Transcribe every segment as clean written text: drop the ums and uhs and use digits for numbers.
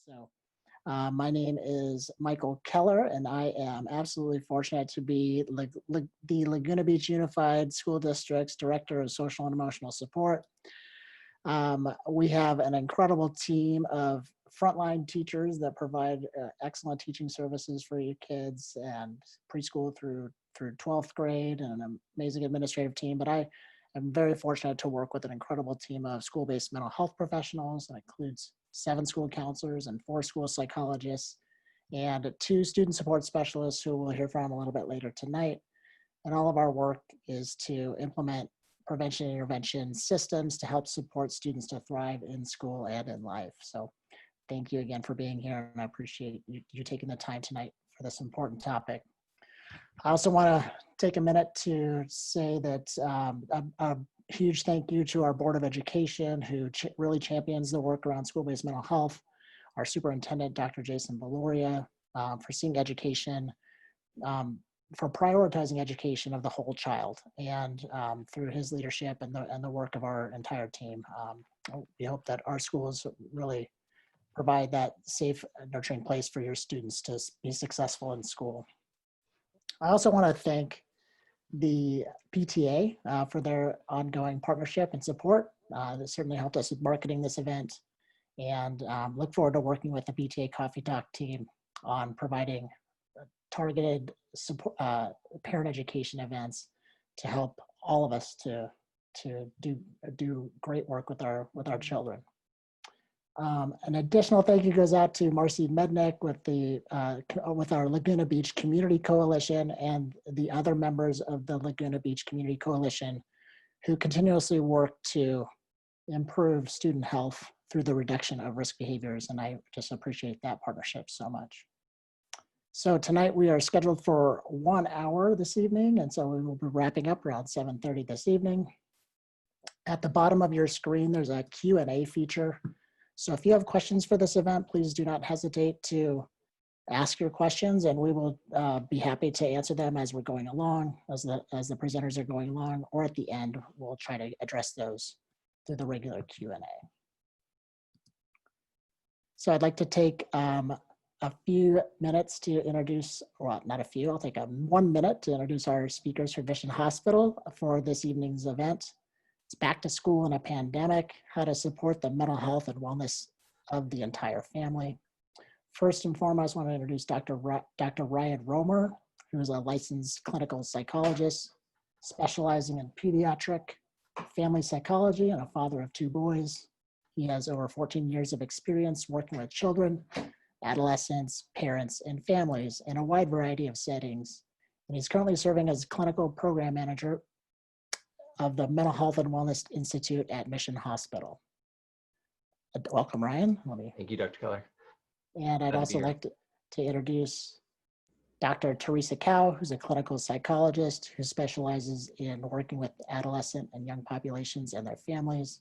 So my name is Michael Keller, and I am absolutely fortunate to be the Laguna Beach Unified School District's Director of Social and Emotional Support. We have an incredible team of frontline teachers that provide excellent teaching services for your kids and preschool through 12th grade, and an amazing administrative team. But I am very fortunate to work with an incredible team of school-based mental health professionals that includes 7 school counselors and 4 school psychologists and 2 student support specialists who we'll hear from a little bit later tonight. And all of our work is to implement prevention and intervention systems to help support students to thrive in school and in life. So thank you again for being here, and I appreciate you taking the time tonight for this important topic. I also want to take a minute to say that a huge thank you to our Board of Education, who really champions the work around school-based mental health, our superintendent, Dr. Jason Valoria, for seeing education, for prioritizing education of the whole child, and through his leadership and the work of our entire team. We hope that our schools really provide that safe, nurturing place for your students to be successful in school. I also want to thank the PTA for their ongoing partnership and support. That certainly helped us with marketing this event, and look forward to working with the PTA Coffee Talk team on providing targeted support, parent education events to help all of us to do great work with our children. An additional thank you goes out to Marcy Mednick with our Laguna Beach Community Coalition and the other members of the Laguna Beach Community Coalition who continuously work to improve student health through the reduction of risk behaviors, and I just appreciate that partnership so much. So tonight we are scheduled for 1 hour this evening, and so we will be wrapping up around 7:30 this evening. At the bottom of your screen, there's a Q&A feature. So if you have questions for this event, please do not hesitate to ask your questions, and we will be happy to answer them as we're going along, as the presenters are going along, or at the end, we'll try to address those through the regular Q&A. So I'd like to take a few minutes to introduce, well, not a few, I'll take 1 minute to introduce our speakers from Mission Hospital for this evening's event. It's back to school in a pandemic, how to support the mental health and wellness of the entire family. First and foremost, I want to introduce Dr. Ryan Romer, who is a licensed clinical psychologist specializing in pediatric family psychology and a father of 2 boys. He has over 14 years of experience working with children, adolescents, parents, and families in a wide variety of settings. And he's currently serving as clinical program manager of the Mental Health and Wellness Institute at Mission Hospital. Welcome, Ryan. Thank you, Dr. Keller. And I'd also like to introduce Dr. Teresa Cow, who's a clinical psychologist who specializes in working with adolescent and young populations and their families.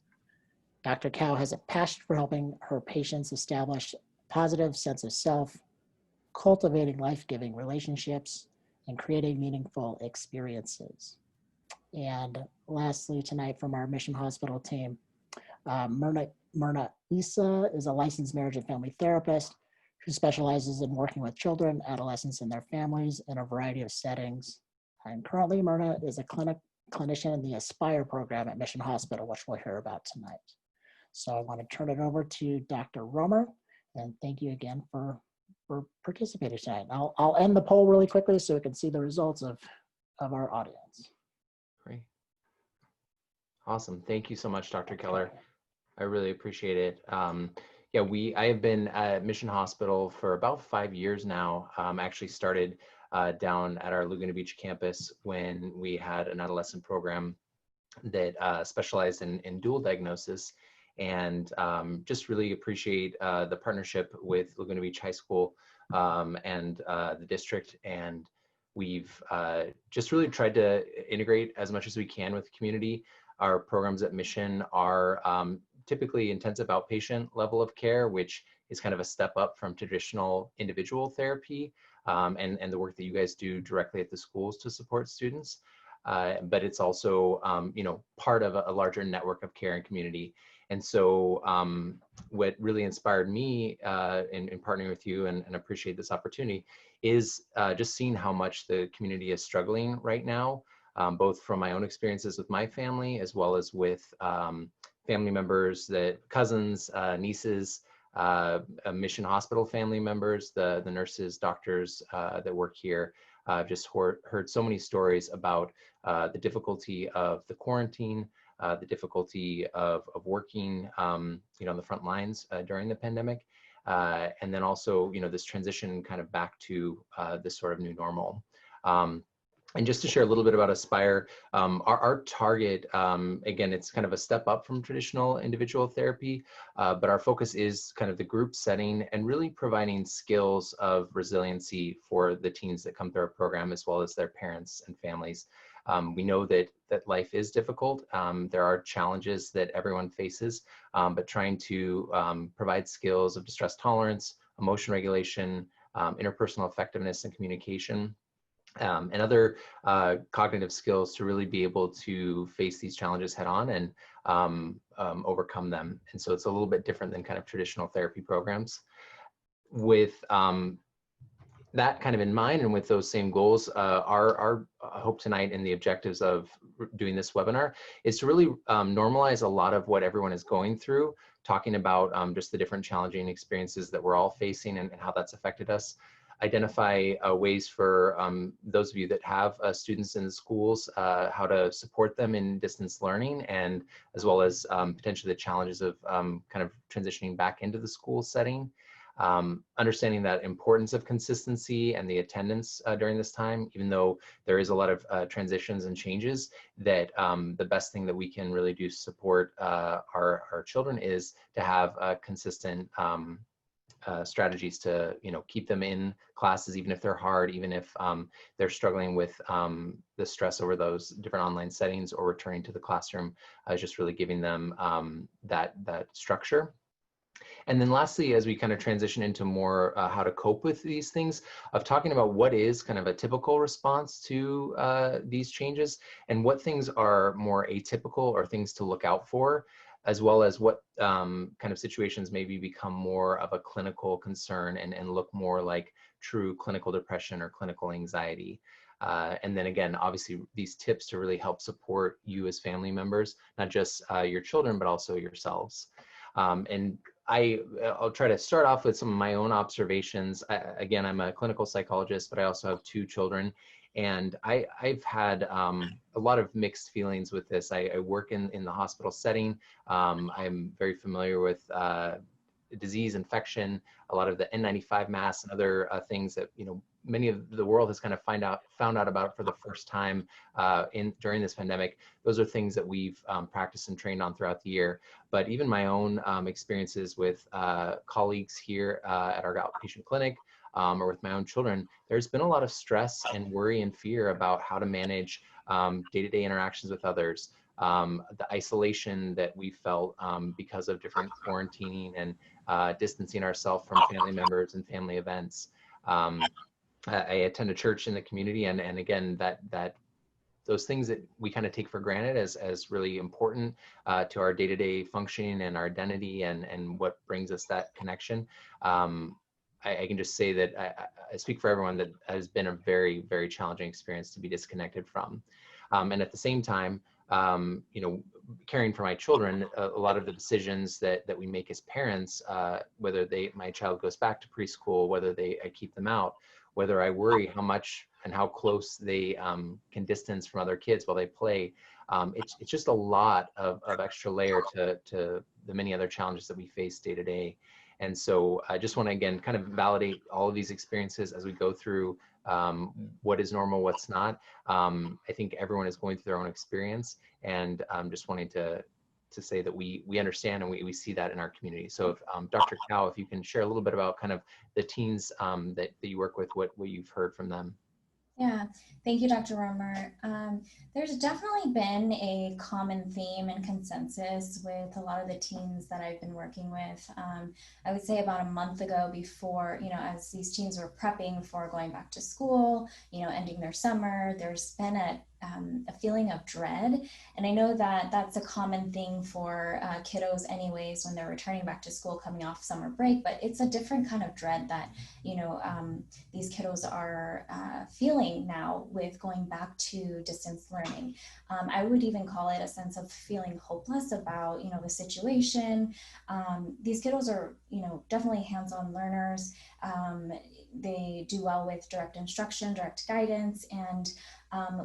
Dr. Cow has a passion for helping her patients establish a positive sense of self, cultivating life-giving relationships, and creating meaningful experiences. And lastly, tonight from our Mission Hospital team, Myrna Isa is a licensed marriage and family therapist who specializes in working with children, adolescents, and their families in a variety of settings. And currently, Myrna is a clinician in the Aspire program at Mission Hospital, which we'll hear about tonight. So I want to turn it over to Dr. Romer, and thank you again for participating tonight. I'll end the poll really quickly so we can see the results of our audience. Great. Awesome. Thank you so much, Dr. Keller. I really appreciate it. Yeah, I have been at Mission Hospital for about 5 years now. Actually started down at our Laguna Beach campus when we had an adolescent program that specialized in dual diagnosis, and just really appreciate the partnership with Laguna Beach High School and the district. And we've just really tried to integrate as much as we can with the community. Our programs at Mission are typically intensive outpatient level of care, which is kind of a step up from traditional individual therapy and the work that you guys do directly at the schools to support students. but it's also, part of a larger network of care and community. And so what really inspired me in partnering with you and appreciate this opportunity is just seeing how much the community is struggling right now, both from my own experiences with my family, as well as with family members, cousins, nieces, Mission Hospital family members, the nurses, doctors that work here. I've just heard so many stories about the difficulty of the quarantine, the difficulty of working, on the front lines during the pandemic, and then also, this transition kind of back to this sort of new normal. And just to share a little bit about Aspire, our target, again, it's kind of a step up from traditional individual therapy, but our focus is kind of the group setting and really providing skills of resiliency for the teens that come through our program, as well as their parents and families. We know that life is difficult. There are challenges that everyone faces, but trying to provide skills of distress tolerance, emotion regulation, interpersonal effectiveness and communication, and other cognitive skills to really be able to face these challenges head on and overcome them. And so it's a little bit different than kind of traditional therapy programs. With that kind of in mind, and with those same goals, our hope tonight and the objectives of doing this webinar is to really normalize a lot of what everyone is going through, talking about just the different challenging experiences that we're all facing and how that's affected us. Identify ways for those of you that have students in the schools, how to support them in distance learning, and as well as potentially the challenges of kind of transitioning back into the school setting. Understanding that importance of consistency and the attendance during this time, even though there is a lot of transitions and changes, that the best thing that we can really do to support our children is to have consistent strategies to keep them in classes, even if they're hard, even if they're struggling with the stress over those different online settings, or returning to the classroom, just really giving them that structure. And then lastly, as we kind of transition into more how to cope with these things, of talking about what is kind of a typical response to these changes, and what things are more atypical or things to look out for, as well as what kind of situations maybe become more of a clinical concern and look more like true clinical depression or clinical anxiety. And then again, obviously these tips to really help support you as family members, not just your children, but also yourselves. And I'll try to start off with some of my own observations. Again, I'm a clinical psychologist, but I also have 2 children. And I've had a lot of mixed feelings with this. I work in the hospital setting. I'm very familiar with disease, infection, a lot of the N95 masks and other things that many of the world has kind of found out about for the first time during this pandemic. Those are things that we've practiced and trained on throughout the year. But even my own experiences with colleagues here at our outpatient clinic, or with my own children, there's been a lot of stress and worry and fear about how to manage day-to-day interactions with others, the isolation that we felt because of different quarantining and distancing ourselves from family members and family events. I attend a church in the community, and again, that those things that we kind of take for granted as really important to our day-to-day functioning and our identity and what brings us that connection. I can just say that I speak for everyone that has been a very, very challenging experience to be disconnected from. And at the same time, caring for my children, a lot of the decisions that we make as parents, whether my child goes back to preschool, whether I keep them out, whether I worry how much and how close they can distance from other kids while they play, it's just a lot of extra layer to the many other challenges that we face day to day. And so I just want to, again, kind of validate all of these experiences as we go through what is normal, what's not. I think everyone is going through their own experience, and just wanting to say that we understand and we see that in our community. So if Dr. Cow, if you can share a little bit about kind of the teens that you work with, what you've heard from them. Yeah, thank you, Dr. Romer. There's definitely been a common theme and consensus with a lot of the teens that I've been working with. I would say about a month ago, before, as these teens were prepping for going back to school, ending their summer, there's been a a feeling of dread. And I know that that's a common thing for kiddos anyways, when they're returning back to school coming off summer break, but it's a different kind of dread that, these kiddos are feeling now with going back to distance learning. I would even call it a sense of feeling hopeless about, the situation. These kiddos are, definitely hands-on learners. They do well with direct instruction, direct guidance, and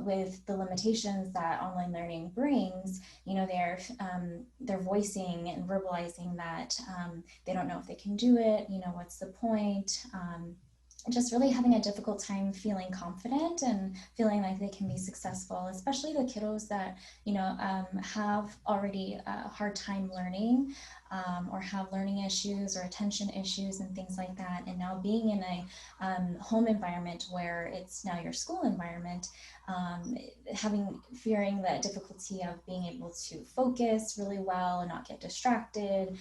with the limitations that online learning brings, they're voicing and verbalizing that they don't know if they can do it. What's the point? Just really having a difficult time feeling confident and feeling like they can be successful, especially the kiddos that, have already a hard time learning, or have learning issues or attention issues and things like that. And now being in a home environment where it's now your school environment, fearing the difficulty of being able to focus really well and not get distracted,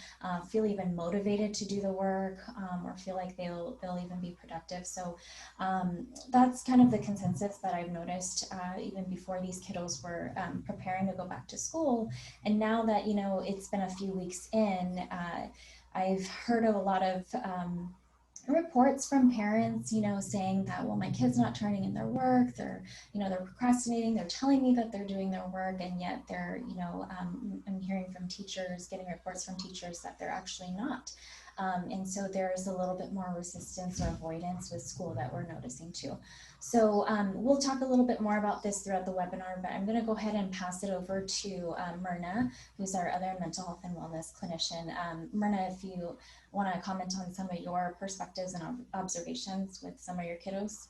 feel even motivated to do the work, or feel like they'll even be productive. So that's kind of the consensus that I've noticed even before these kiddos were preparing to go back to school. And now that, it's been a few weeks in, I've heard of a lot of reports from parents, saying that, well, my kid's not turning in their work, they're procrastinating, they're telling me that they're doing their work, and yet they're, I'm hearing from teachers, getting reports from teachers that they're actually not. And so there's a little bit more resistance or avoidance with school that we're noticing too. So we'll talk a little bit more about this throughout the webinar, but I'm going to go ahead and pass it over to Myrna, who's our other mental health and wellness clinician. Myrna, if you want to comment on some of your perspectives and observations with some of your kiddos.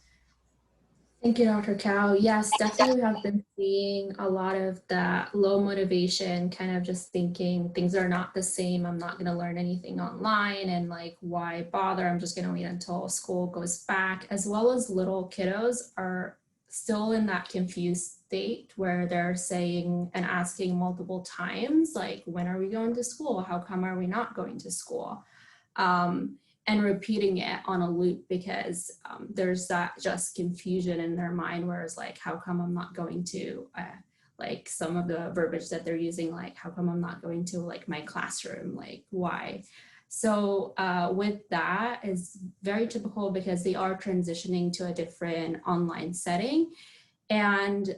Thank you, Dr. Cow. Yes, definitely we have been seeing a lot of that low motivation, kind of just thinking things are not the same. I'm not going to learn anything online, and like, why bother? I'm just going to wait until school goes back, as well as little kiddos are still in that confused state where they're saying and asking multiple times, like, when are we going to school? How come are we not going to school? And repeating it on a loop, because there's that just confusion in their mind, whereas like, how come I'm not going to, like some of the verbiage that they're using, like, how come I'm not going to like my classroom, like why? So with that is very typical, because they are transitioning to a different online setting. And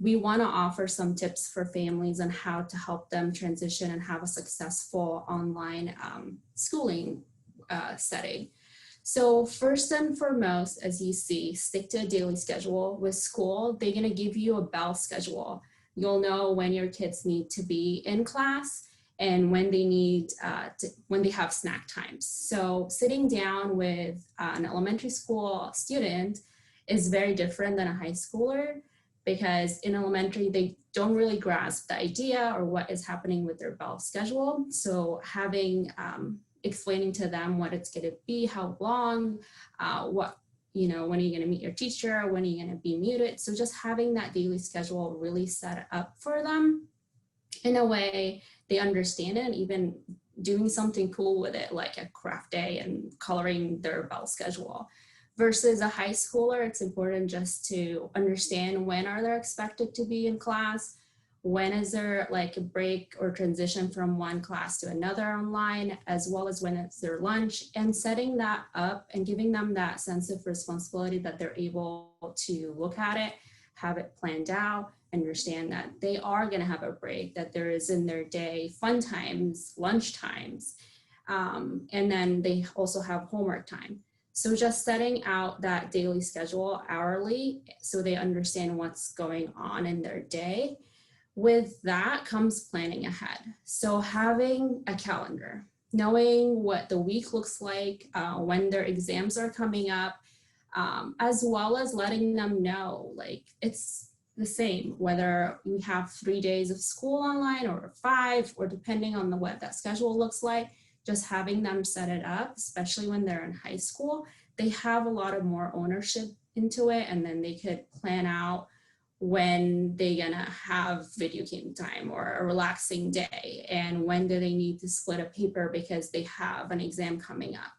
we want to offer some tips for families on how to help them transition and have a successful online schooling setting. So first and foremost, as you see, stick to a daily schedule. With school, they're going to give you a bell schedule. You'll know when your kids need to be in class and when they need when they have snack times. So sitting down with an elementary school student is very different than a high schooler, because in elementary, they don't really grasp the idea or what is happening with their bell schedule. So having explaining to them what it's going to be, how long, when are you going to meet your teacher, when are you going to be muted. So just having that daily schedule really set up for them in a way they understand it, and even doing something cool with it, like a craft day and coloring their bell schedule. Versus a high schooler, it's important just to understand when are they expected to be in class, when is there like a break or transition from one class to another online, as well as when it's their lunch, and setting that up and giving them that sense of responsibility that they're able to look at it, have it planned out, understand that they are going to have a break, that there is in their day fun times, lunch times, and then they also have homework time. So just setting out that daily schedule hourly so they understand what's going on in their day. With that comes planning ahead. So having a calendar, knowing what the week looks like, when their exams are coming up, as well as letting them know, like, it's the same, whether we have 3 days of school online or 5, or depending on what that schedule looks like, just having them set it up, especially when they're in high school, they have a lot of more ownership into it, and then they could plan out when they're gonna have video game time or a relaxing day, and when do they need to split a paper because they have an exam coming up.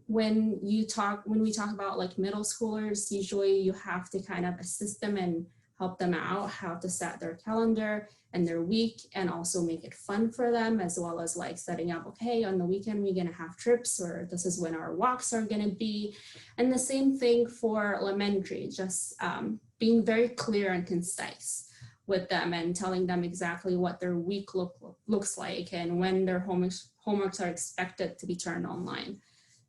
When we talk about like middle schoolers, usually you have to kind of assist them in help them out how to set their calendar and their week, and also make it fun for them, as well as like setting up, okay, on the weekend we're gonna have trips, or this is when our walks are gonna be. And the same thing for elementary, just being very clear and concise with them and telling them exactly what their week looks like and when their homeworks are expected to be turned online.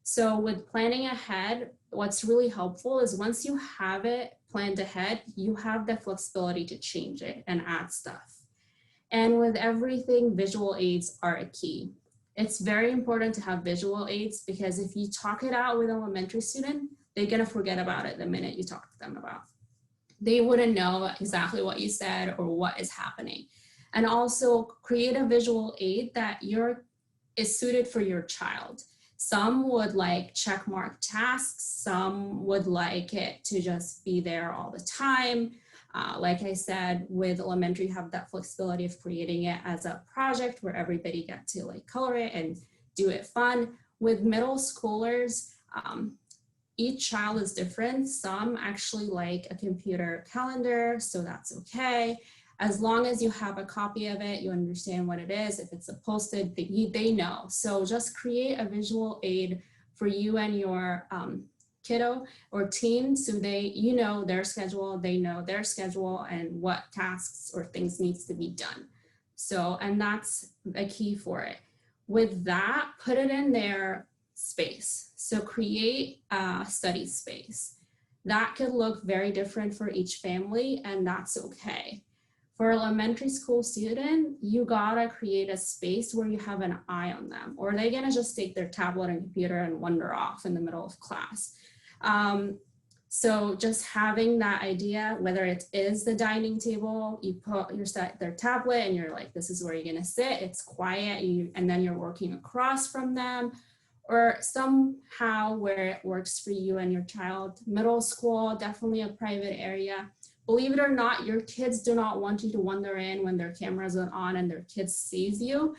So with planning ahead, what's really helpful is once you have it planned ahead, you have the flexibility to change it and add stuff. And with everything, visual aids are a key. It's very important to have visual aids, because if you talk it out with an elementary student, they're gonna forget about it the minute you talk to them about. They wouldn't know exactly what you said or what is happening. And also create a visual aid that is suited for your child. Some would like check mark tasks. Some would like it to just be there all the time. Like I said, with elementary, you have that flexibility of creating it as a project where everybody get to like color it and do it fun. With middle schoolers, each child is different. Some actually like a computer calendar, so that's okay. As long as you have a copy of it, you understand what it is. If it's a posted, they know. So just create a visual aid for you and your kiddo or teen, so you know their schedule, they know their schedule and what tasks or things needs to be done. So, and that's a key for it. With that, put it in their space. So create a study space. That could look very different for each family, and that's okay. For elementary school student, you gotta create a space where you have an eye on them, or they're gonna just take their tablet and computer and wander off in the middle of class. So just having that idea, whether it is the dining table, you put their tablet and you're like, this is where you're gonna sit, it's quiet, and then you're working across from them, or somehow where it works for you and your child. Middle school, definitely a private area. Believe it or not, your kids do not want you to wander in when their cameras are on and their kids sees you.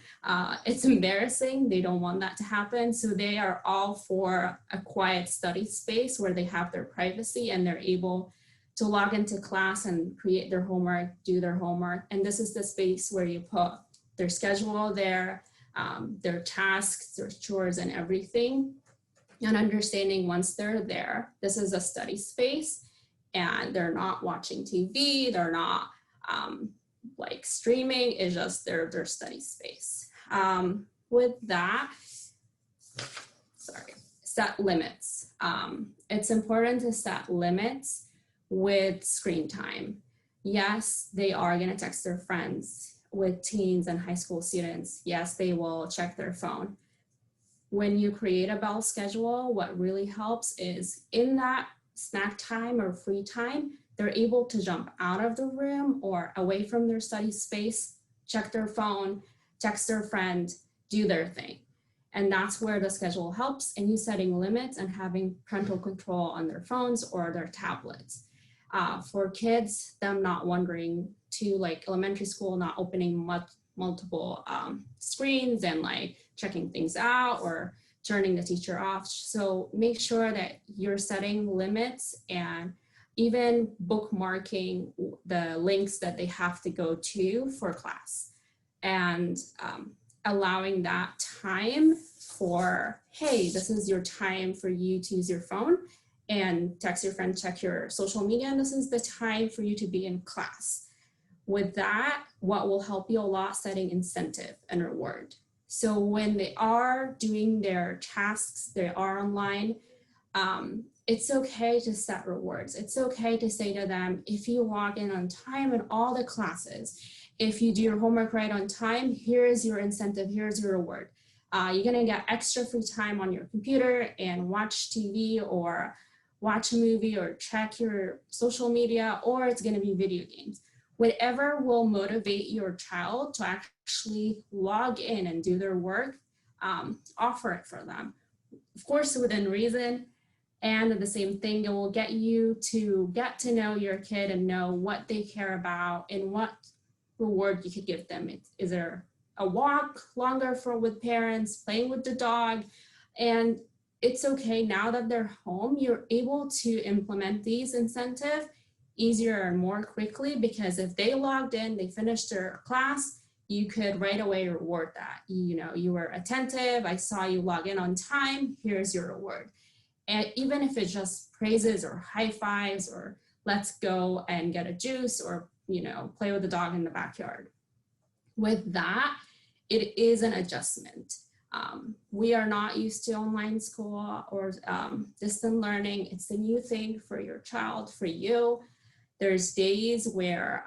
It's embarrassing. They don't want that to happen. So they are all for a quiet study space where they have their privacy and they're able to log into class and create their homework, do their homework. And this is the space where you put their schedule there, their tasks, their chores and everything. And understanding once they're there, this is a study space. And they're not watching TV, they're not like streaming, it's just their study space. With that, set limits. It's important to set limits with screen time. Yes, they are gonna text their friends. With teens and high school students, yes, they will check their phone. When you create a bell schedule, what really helps is in that snack time or free time, they're able to jump out of the room or away from their study space, check their phone, text their friend, do their thing. And that's where the schedule helps, and you setting limits and having parental control on their phones or their tablets. For kids, them not wandering to like elementary school, not opening multiple screens and like checking things out or turning the teacher off. So make sure that you're setting limits and even bookmarking the links that they have to go to for class, and allowing that time for, hey, this is your time for you to use your phone and text your friend, check your social media, and this is the time for you to be in class. With that, what will help you a lot, setting incentive and reward. So when they are doing their tasks, they are online, it's okay to set rewards. It's okay to say to them, if you log in on time in all the classes, if you do your homework right on time, here's your incentive, here's your reward. You're gonna get extra free time on your computer and watch TV or watch a movie or check your social media, or it's gonna be video games. Whatever will motivate your child to actually log in and do their work, offer it for them. Of course, within reason, and the same thing, it will get you to get to know your kid and know what they care about and what reward you could give them. Is there a walk longer with parents, playing with the dog? And it's okay, now that they're home, you're able to implement these incentives easier and more quickly, because if they logged in, they finished their class, you could right away reward that. You know, you were attentive, I saw you log in on time, here's your reward. And even if it's just praises or high fives or let's go and get a juice or, you know, play with the dog in the backyard. With that, it is an adjustment. We are not used to online school or distant learning. It's a new thing for your child, for you. There's days where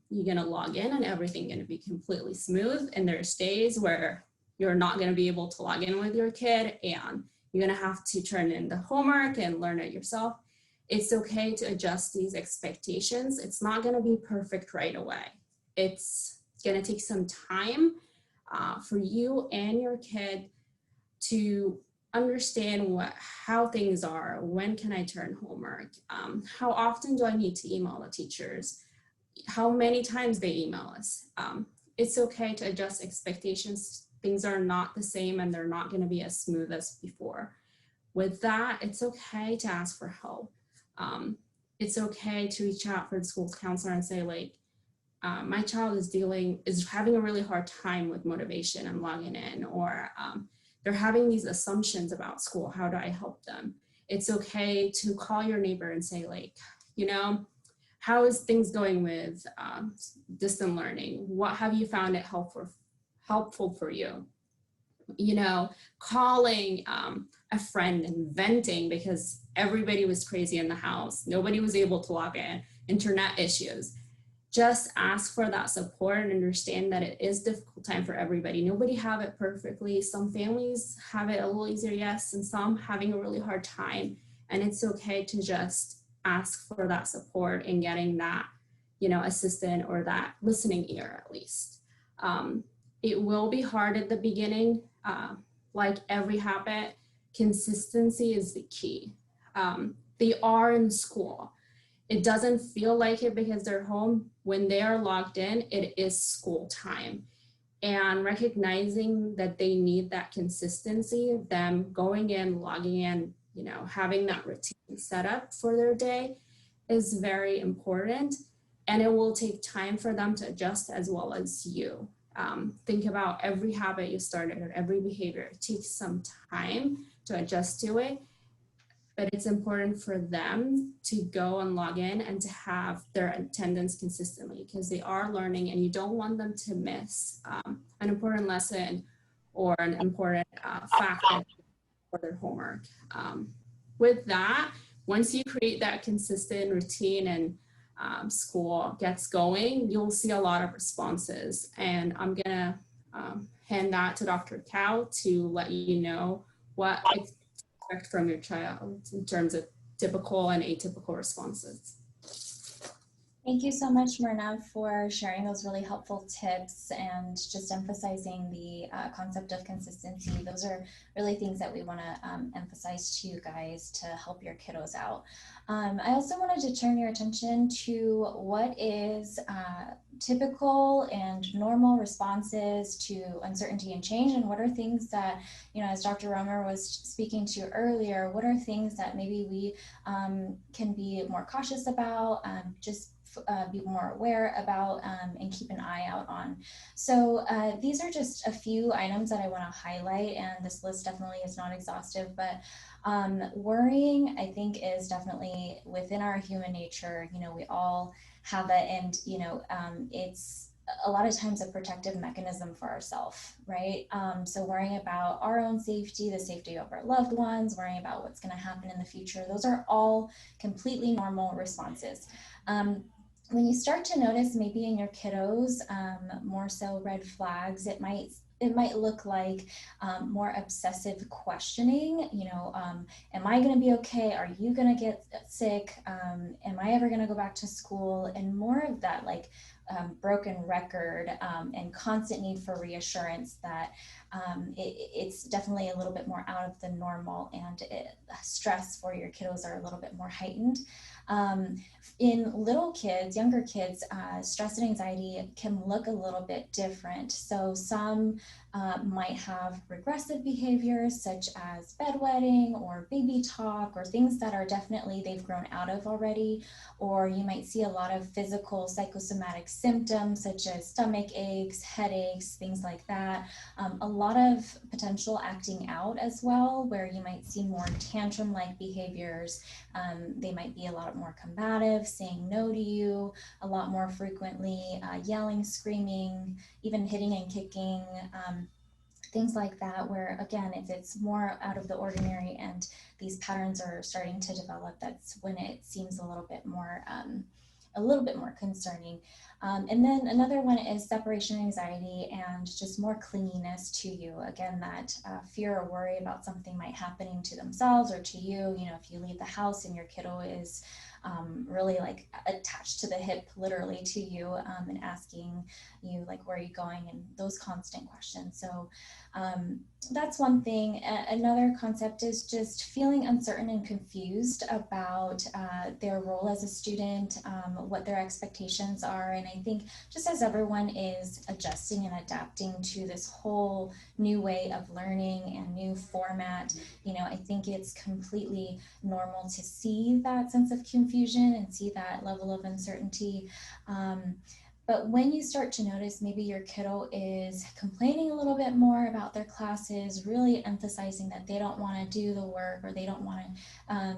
you're gonna log in and everything gonna be completely smooth. And there's days where you're not gonna be able to log in with your kid and you're gonna have to turn in the homework and learn it yourself. It's okay to adjust these expectations. It's not gonna be perfect right away. It's gonna take some time for you and your kid to understand how things are. When can I turn homework? How often do I need to email the teachers? How many times they email us? It's okay to adjust expectations. Things are not the same and they're not going to be as smooth as before. With that, it's okay to ask for help. It's okay to reach out for the school counselor and say, like, my child is having a really hard time with motivation and logging in, or they're having these assumptions about school. How do I help them? It's okay to call your neighbor and say, like, you know, how is things going with distant learning? What have you found it helpful for you? You know, calling a friend and venting because everybody was crazy in the house. Nobody was able to log in, internet issues. Just ask for that support and understand that it is a difficult time for everybody. Nobody have it perfectly. Some families have it a little easier, yes, and some having a really hard time. And it's okay to just ask for that support and getting that, you know, assistant or that listening ear at least. It will be hard at the beginning. Like every habit, consistency is the key. They are in school. It doesn't feel like it because they're home. When they are logged in, it is school time. And recognizing that they need that consistency, them going in, logging in, you know, having that routine set up for their day is very important. And it will take time for them to adjust as well as you. Think about every habit you started or every behavior. It takes some time to adjust to it. But it's important for them to go and log in and to have their attendance consistently because they are learning and you don't want them to miss an important lesson or an important fact for their homework. With that, once you create that consistent routine and school gets going, you'll see a lot of responses. And I'm gonna hand that to Dr. Cow to let you know what from your child in terms of typical and atypical responses. Thank you so much, Myrna, for sharing those really helpful tips and just emphasizing the concept of consistency. Those are really things that we want to emphasize to you guys to help your kiddos out. I also wanted to turn your attention to what is typical and normal responses to uncertainty and change, and what are things that, you know, as Dr. Romer was speaking to earlier, what are things that maybe we can be more cautious about, just be more aware about and keep an eye out on. So these are just a few items that I want to highlight, and this list definitely is not exhaustive, but worrying, I think, is definitely within our human nature. You know, we all have it, and, you know, it's a lot of times a protective mechanism for ourselves, right? So worrying about our own safety, the safety of our loved ones, worrying about what's going to happen in the future, those are all completely normal responses. When you start to notice maybe in your kiddos more so red flags, it might look like more obsessive questioning. You know, am I going to be okay? Are you going to get sick? Am I ever going to go back to school? And more of that, like broken record and constant need for reassurance that it's definitely a little bit more out of the normal, and stress for your kiddos are a little bit more heightened. In little kids, younger kids, stress and anxiety can look a little bit different. So some might have regressive behaviors such as bedwetting or baby talk, or things that are definitely they've grown out of already. Or you might see a lot of physical psychosomatic symptoms such as stomach aches, headaches, things like that. A lot of potential acting out as well, where you might see more tantrum-like behaviors. They might be a lot more combative, saying no to you a lot more frequently, yelling, screaming, even hitting and kicking, things like that, where again, if it's more out of the ordinary and these patterns are starting to develop, that's when it seems a little bit more concerning. And then another one is separation anxiety and just more clinginess to you. Again, that fear or worry about something might happening to themselves or to you. You know, if you leave the house and your kiddo is really like attached to the hip, literally to you, and asking you like, where are you going? And those constant questions. So that's one thing. Another concept is just feeling uncertain and confused about their role as a student, what their expectations are. And I think just as everyone is adjusting and adapting to this whole new way of learning and new format, you know, I think it's completely normal to see that sense of confusion and see that level of uncertainty. But when you start to notice maybe your kiddo is complaining a little bit more about their classes, really emphasizing that they don't want to do the work, or they don't want to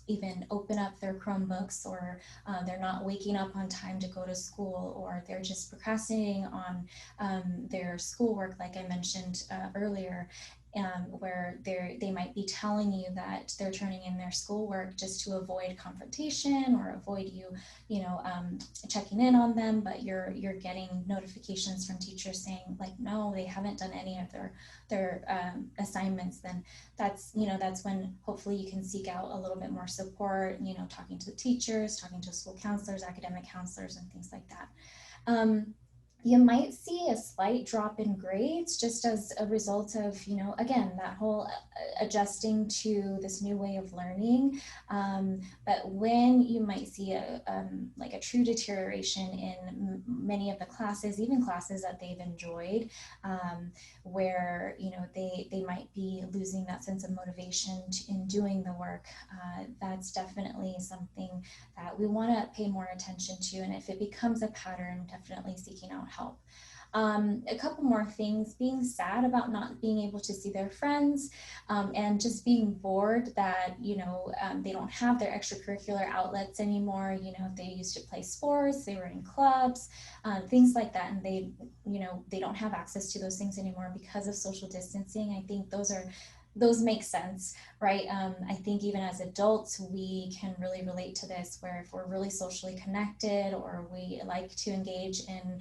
even open up their Chromebooks, or they're not waking up on time to go to school, or they're just procrastinating on their schoolwork, like I mentioned earlier, where they might be telling you that they're turning in their schoolwork just to avoid confrontation or avoid you checking in on them, but you're getting notifications from teachers saying like, no, they haven't done any of their assignments. Then that's when hopefully you can seek out a little bit more support, talking to the teachers, talking to school counselors, academic counselors, and things like that. You might see a slight drop in grades just as a result of, again, that whole adjusting to this new way of learning. But when you might see a true deterioration in many of the classes, even classes that they've enjoyed, where, they might be losing that sense of motivation in doing the work, that's definitely something that we want to pay more attention to. And if it becomes a pattern, definitely seeking out help. A couple more things: being sad about not being able to see their friends, and just being bored that, they don't have their extracurricular outlets anymore. They used to play sports, they were in clubs, things like that, and they don't have access to those things anymore because of social distancing. I think those make sense, right? I think even as adults, we can really relate to this, where if we're really socially connected, or we like to engage in,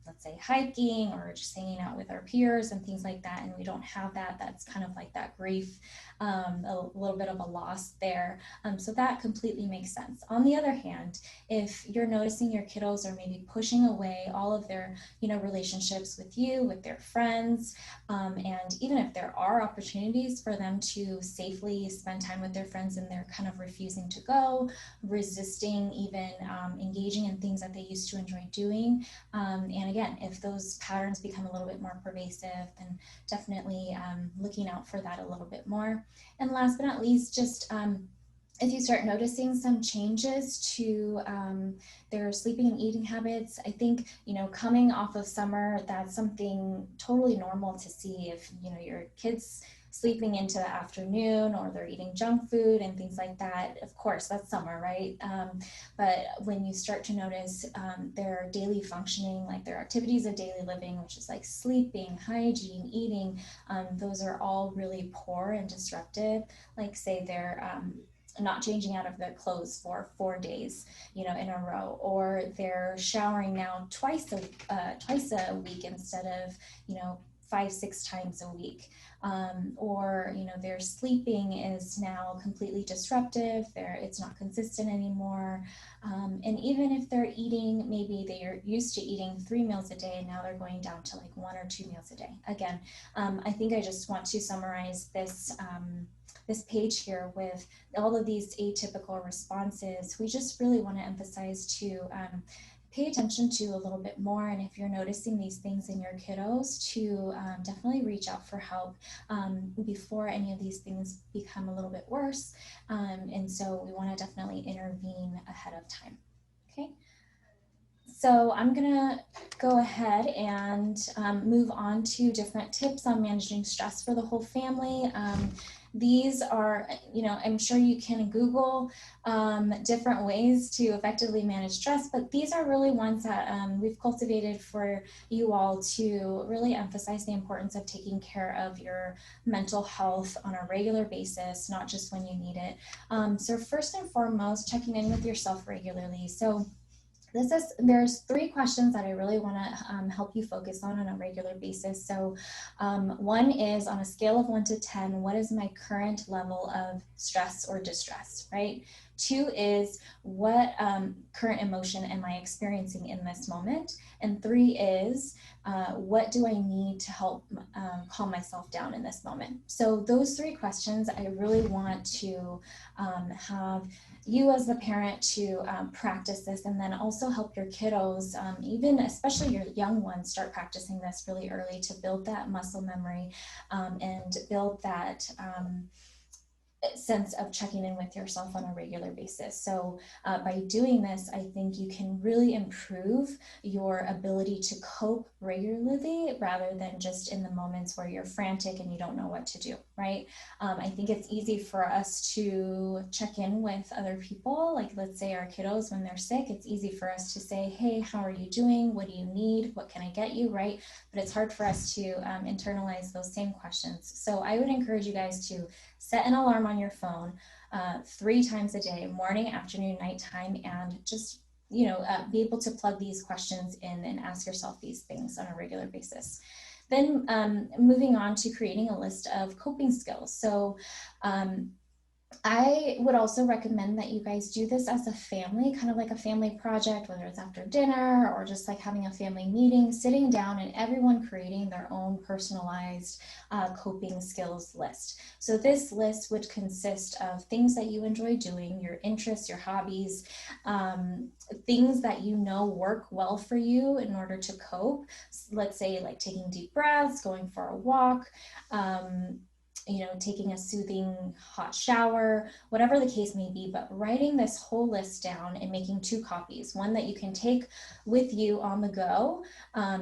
let's say hiking or just hanging out with our peers and things like that, and we don't have that, that's kind of like that grief, a little bit of a loss there. So that completely makes sense. On the other hand, if you're noticing your kiddos are maybe pushing away all of their, relationships with you, with their friends, and even if there are opportunities for them to safely spend time with their friends and they're kind of refusing to go, resisting even engaging in things that they used to enjoy doing. And again, if those patterns become a little bit more pervasive, then definitely looking out for that a little bit more. And last but not least, just if you start noticing some changes to their sleeping and eating habits, I think, coming off of summer, that's something totally normal to see. If, your kids sleeping into the afternoon, or they're eating junk food and things like that, of course, that's summer, right? But when you start to notice their daily functioning, like their activities of daily living, which is like sleeping, hygiene, eating, those are all really poor and disruptive. Like say they're not changing out of their clothes for 4 days, in a row, or they're showering now twice a week instead of, 5-6 times a week. Or, you know, their sleeping is now completely disruptive. It's not consistent anymore. And even if they're eating, maybe they're used to eating 3 meals a day and now they're going down to like 1 or 2 meals a day. Again, I think I just want to summarize this this page here with all of these atypical responses. We just really want to emphasize to pay attention to a little bit more. And if you're noticing these things in your kiddos, to definitely reach out for help before any of these things become a little bit worse. And so we want to definitely intervene ahead of time. Okay. So I'm gonna go ahead and move on to different tips on managing stress for the whole family. These are, you know, I'm sure you can Google different ways to effectively manage stress, but these are really ones that we've cultivated for you all to really emphasize the importance of taking care of your mental health on a regular basis, not just when you need it. So first and foremost, checking in with yourself regularly. So there's 3 questions that I really want to help you focus on a regular basis. So one is, on a scale of 1 to 10, what is my current level of stress or distress, right? 2 is, what current emotion am I experiencing in this moment? And 3 is, what do I need to help calm myself down in this moment? So those 3 questions, I really want to have you as the parent to practice this, and then also help your kiddos, even especially your young ones, start practicing this really early to build that muscle memory and build that sense of checking in with yourself on a regular basis. So by doing this, I think you can really improve your ability to cope regularly rather than just in the moments where you're frantic and you don't know what to do, right? I think it's easy for us to check in with other people, like let's say our kiddos when they're sick. It's easy for us to say, hey, how are you doing? What do you need? What can I get you, right? But it's hard for us to internalize those same questions. So I would encourage you guys to set an alarm on your phone 3 times a day, morning, afternoon, nighttime, and just, you know, be able to plug these questions in and ask yourself these things on a regular basis. Then moving on to creating a list of coping skills. So I would also recommend that you guys do this as a family, kind of like a family project, whether it's after dinner or just like having a family meeting, sitting down and everyone creating their own personalized coping skills list. So this list would consist of things that you enjoy doing, your interests, your hobbies, things that you know work well for you in order to cope. Let's say like taking deep breaths, going for a walk, you know, taking a soothing hot shower, whatever the case may be, but writing this whole list down and making 2 copies, one that you can take with you on the go,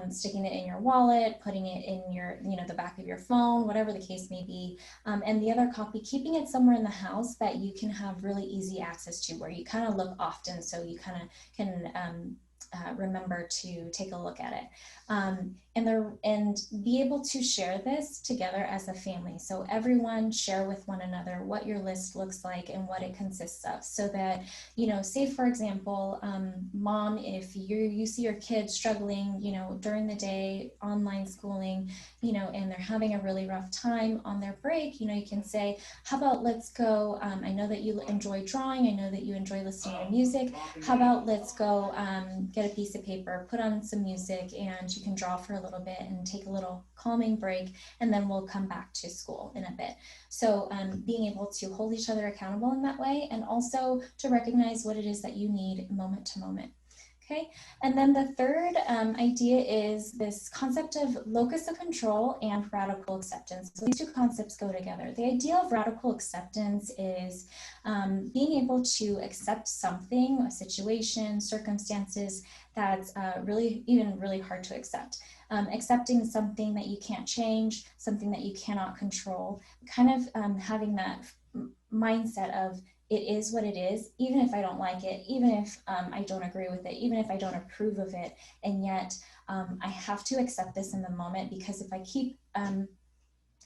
sticking it in your wallet, putting it in your, you know, the back of your phone, whatever the case may be, and the other copy, keeping it somewhere in the house that you can have really easy access to, where you kind of look often, so you kind of can remember to take a look at it, and be able to share this together as a family. So everyone share with one another what your list looks like and what it consists of, so that, you know, say for example, mom, if you see your kid struggling, you know, during the day, online schooling, you know, and they're having a really rough time on their break, you know, you can say, how about let's go, I know that you enjoy drawing, I know that you enjoy listening to music, how about let's go get a piece of paper, put on some music, and you can draw for a little bit and take a little calming break, and then we'll come back to school in a bit. So being able to hold each other accountable in that way, and also to recognize what it is that you need moment to moment. Okay, and then the third idea is this concept of locus of control and radical acceptance. So these 2 concepts go together. The idea of radical acceptance is being able to accept something, a situation, circumstances that's really hard to accept. Accepting something that you can't change, something that you cannot control, kind of having that mindset of, it is what it is, even if I don't like it, even if I don't agree with it, even if I don't approve of it, and yet I have to accept this in the moment, because if I keep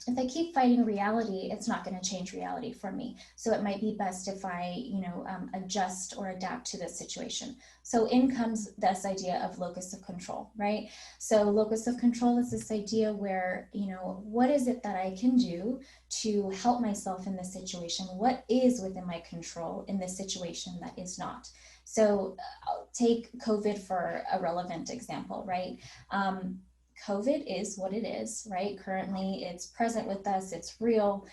if I keep fighting reality, it's not going to change reality for me. So it might be best if I, adjust or adapt to this situation. So in comes this idea of locus of control, right? So locus of control is this idea where, what is it that I can do to help myself in this situation? What is within my control in this situation that is not? So I'll take COVID for a relevant example, right? COVID is what it is, right? Currently, it's present with us, it's real,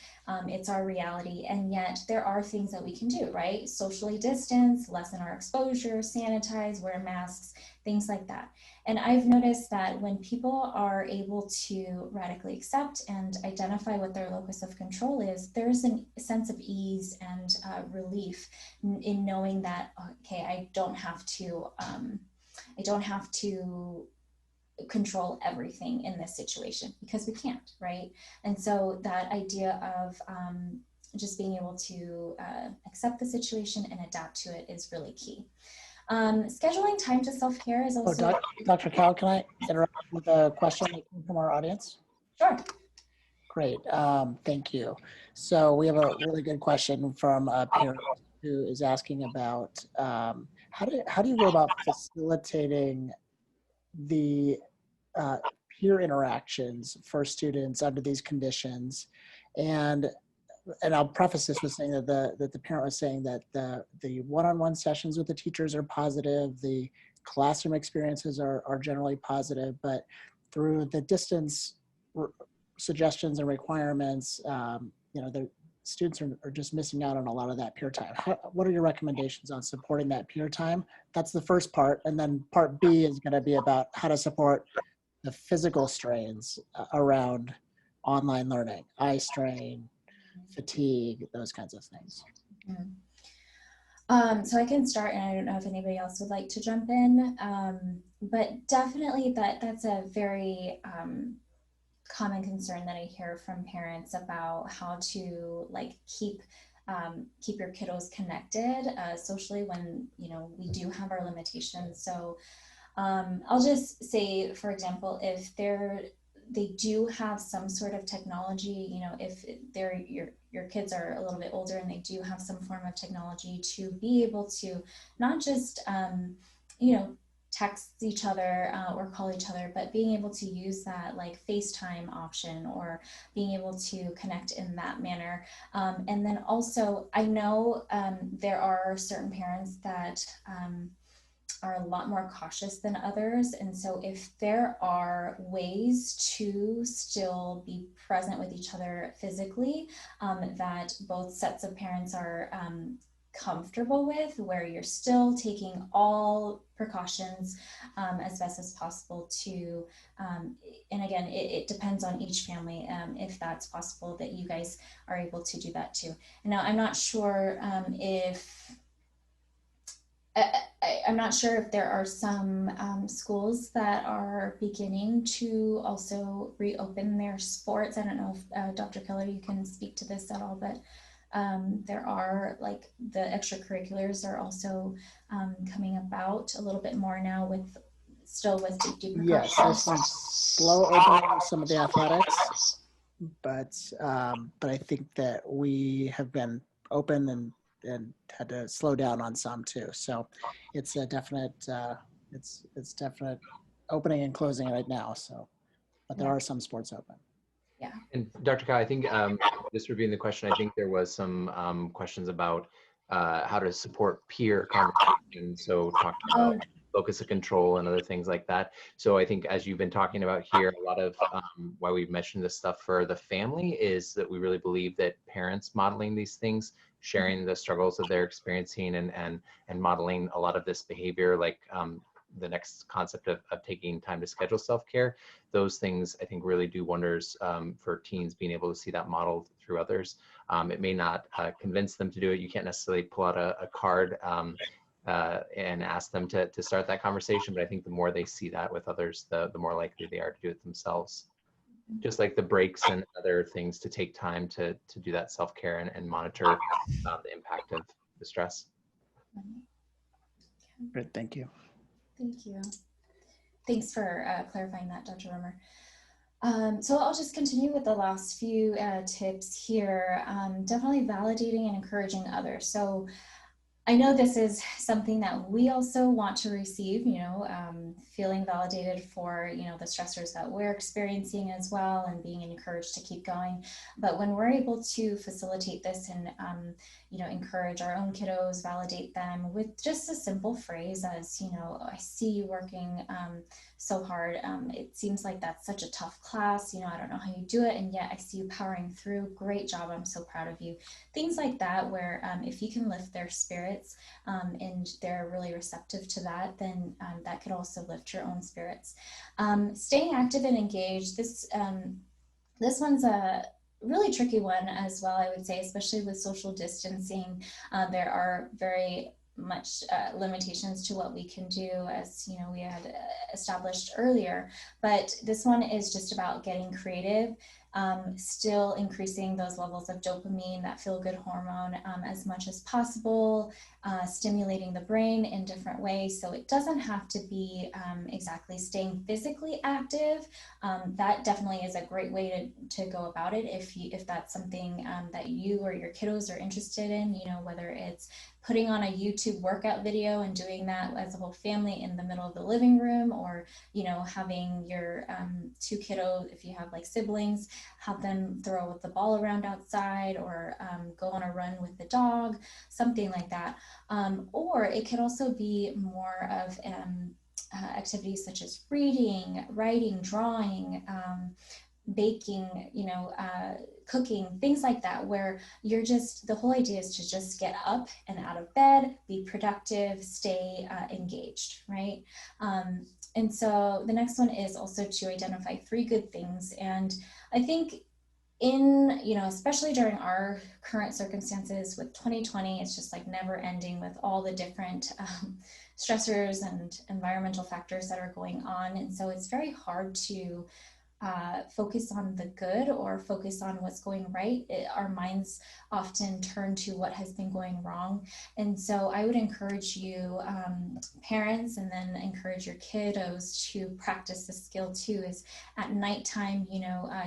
it's our reality, and yet there are things that we can do, right? Socially distance, lessen our exposure, sanitize, wear masks, things like that. And I've noticed that when people are able to radically accept and identify what their locus of control is, there's a sense of ease and relief in knowing that, okay, I don't have to control everything in this situation, because we can't, right? And so that idea of just being able to accept the situation and adapt to it is really key. Scheduling time to self-care is also— Dr. Cal, can I interrupt with a question that came from our audience? Sure. Great, thank you. So we have a really good question from a parent who is asking about how do you go about facilitating the peer interactions for students under these conditions, and I'll preface this with saying that the parent was saying that the one-on-one sessions with the teachers are positive, the classroom experiences are generally positive, but through the distance suggestions and requirements, the students are just missing out on a lot of that peer time. What are your recommendations on supporting that peer time? That's the first part. And then part B is going to be about how to support the physical strains around online learning, eye strain, fatigue, those kinds of things. So I can start, and I don't know if anybody else would like to jump in, but definitely that's a very common concern that I hear from parents about how to keep your kiddos connected socially when we do have our limitations. So I'll just say, for example, if they do have some sort of technology, if your kids are a little bit older and they do have some form of technology, to be able to not just text each other or call each other, but being able to use that FaceTime option, or being able to connect in that manner. And then also, I know there are certain parents that are a lot more cautious than others. And so if there are ways to still be present with each other physically, that both sets of parents are comfortable with, where you're still taking all precautions as best as possible to, and again, it depends on each family if that's possible, that you guys are able to do that too. And now I'm not sure I'm not sure if there are some schools that are beginning to also reopen their sports. I don't know if Dr. Keller, you can speak to this at all, but there are the extracurriculars are also coming about a little bit more now with safety precautions. Yes, there's some slow opening of some of the athletics, but I think that we have been open and had to slow down on some too. So it's a definite it's definite opening and closing right now. So, but there are some sports open. Yeah. And Dr. Kai, I think just reviewing the question, I think there was some questions about how to support peer conversation. So talking about locus of control and other things like that. So I think, as you've been talking about here, a lot of why we've mentioned this stuff for the family is that we really believe that parents modeling these things, sharing the struggles that they're experiencing, and modeling a lot of this behavior, like the next concept of taking time to schedule self-care, those things I think really do wonders for teens being able to see that modeled through others. It may not convince them to do it. You can't necessarily pull out a card and ask them to start that conversation, but I think the more they see that with others, the more likely they are to do it themselves. Just like the breaks and other things, to take time to do that self-care and monitor the impact of the stress. Great, thank you. Thank you. Thanks for clarifying that, Dr. Romer. So I'll just continue with the last few tips here. Definitely validating and encouraging others. So I know this is something that we also want to receive, feeling validated for, the stressors that we're experiencing as well, and being encouraged to keep going. But when we're able to facilitate this and, encourage our own kiddos, validate them with just a simple phrase as, I see you working so hard. It seems like that's such a tough class. I don't know how you do it, and yet I see you powering through. Great job. I'm so proud of you. Things like that, where if you can lift their spirits and they're really receptive to that, then that could also lift your own spirits. Staying active and engaged. This one's a really tricky one as well, I would say, especially with social distancing. There are very much limitations to what we can do, as we had established earlier, but this one is just about getting creative, still increasing those levels of dopamine, that feel-good hormone, as much as possible, stimulating the brain in different ways. So it doesn't have to be exactly staying physically active. That definitely is a great way to go about it if that's something that you or your kiddos are interested in, whether it's putting on a YouTube workout video and doing that as a whole family in the middle of the living room, or having your two kiddos, if you have like siblings, have them throw the ball around outside, or go on a run with the dog, something like that. Or it could also be more of activities such as reading, writing, drawing, baking, cooking, things like that, where the whole idea is to just get up and out of bed, be productive, stay engaged, right? And so the next one is also to identify 3 good things. And I think especially during our current circumstances with 2020, it's just like never ending with all the different stressors and environmental factors that are going on. And so it's very hard to focus on the good or focus on what's going right. Our minds often turn to what has been going wrong. And so I would encourage you, parents, and then encourage your kiddos to practice this skill too, is at nighttime,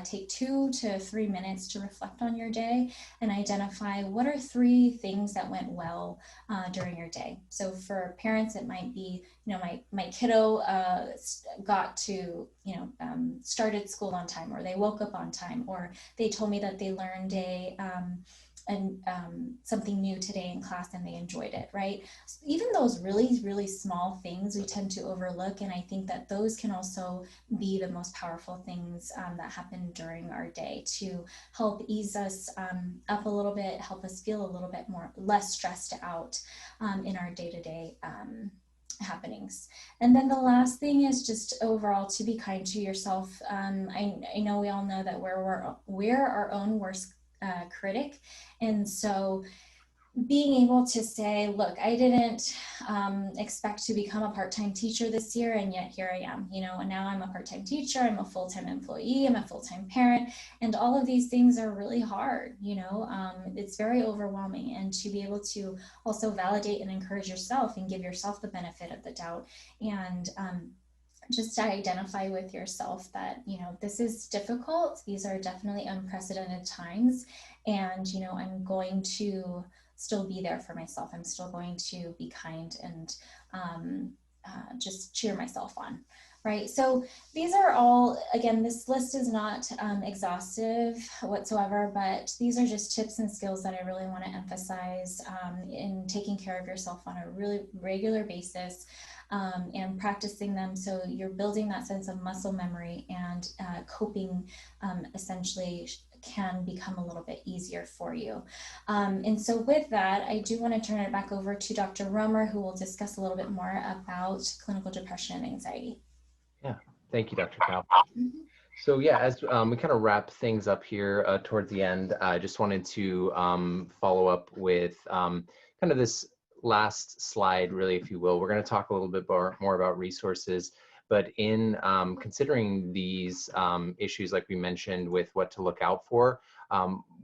take 2 to 3 minutes to reflect on your day and identify what are 3 things that went well during your day. So for parents, it might be, my kiddo got to, started school on time, or they woke up on time, or they told me that they learned something new today in class and they enjoyed it, right? Even those really, really small things we tend to overlook. And I think that those can also be the most powerful things that happen during our day to help ease us up a little bit, help us feel a little bit less stressed out in our day-to-day happenings. And then the last thing is just overall to be kind to yourself. I know we all know that we're our own worst critic. And so being able to say, look, I didn't expect to become a part-time teacher this year, and yet here I am, and now I'm a part-time teacher, I'm a full-time employee, I'm a full-time parent, and all of these things are really hard, it's very overwhelming. And to be able to also validate and encourage yourself and give yourself the benefit of the doubt, and just to identify with yourself that, this is difficult, these are definitely unprecedented times, and, I'm going to still be there for myself. I'm still going to be kind and just cheer myself on, right? So these are all, again, this list is not exhaustive whatsoever, but these are just tips and skills that I really want to emphasize in taking care of yourself on a really regular basis. And practicing them, so you're building that sense of muscle memory, and coping essentially can become a little bit easier for you. And so with that, I do want to turn it back over to Dr. Romer, who will discuss a little bit more about clinical depression and anxiety. Yeah, thank you, Dr. Cal. So yeah, as we kind of wrap things up here towards the end, I just wanted to follow up with kind of this last slide, really, if you will. We're going to talk a little bit more about resources, but in considering these issues, like we mentioned, with what to look out for,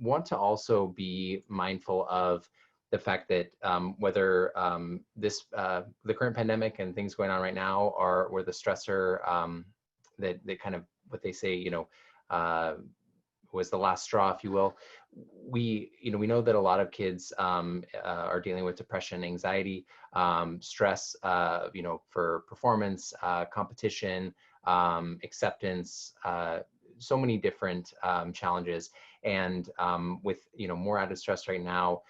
want to also be mindful of the fact that whether the current pandemic and things going on right now are where the stressor that kind of what they say, was the last straw, if you will. We know that a lot of kids are dealing with depression, anxiety, stress, for performance, competition, acceptance, so many different challenges. And with more added stress right now,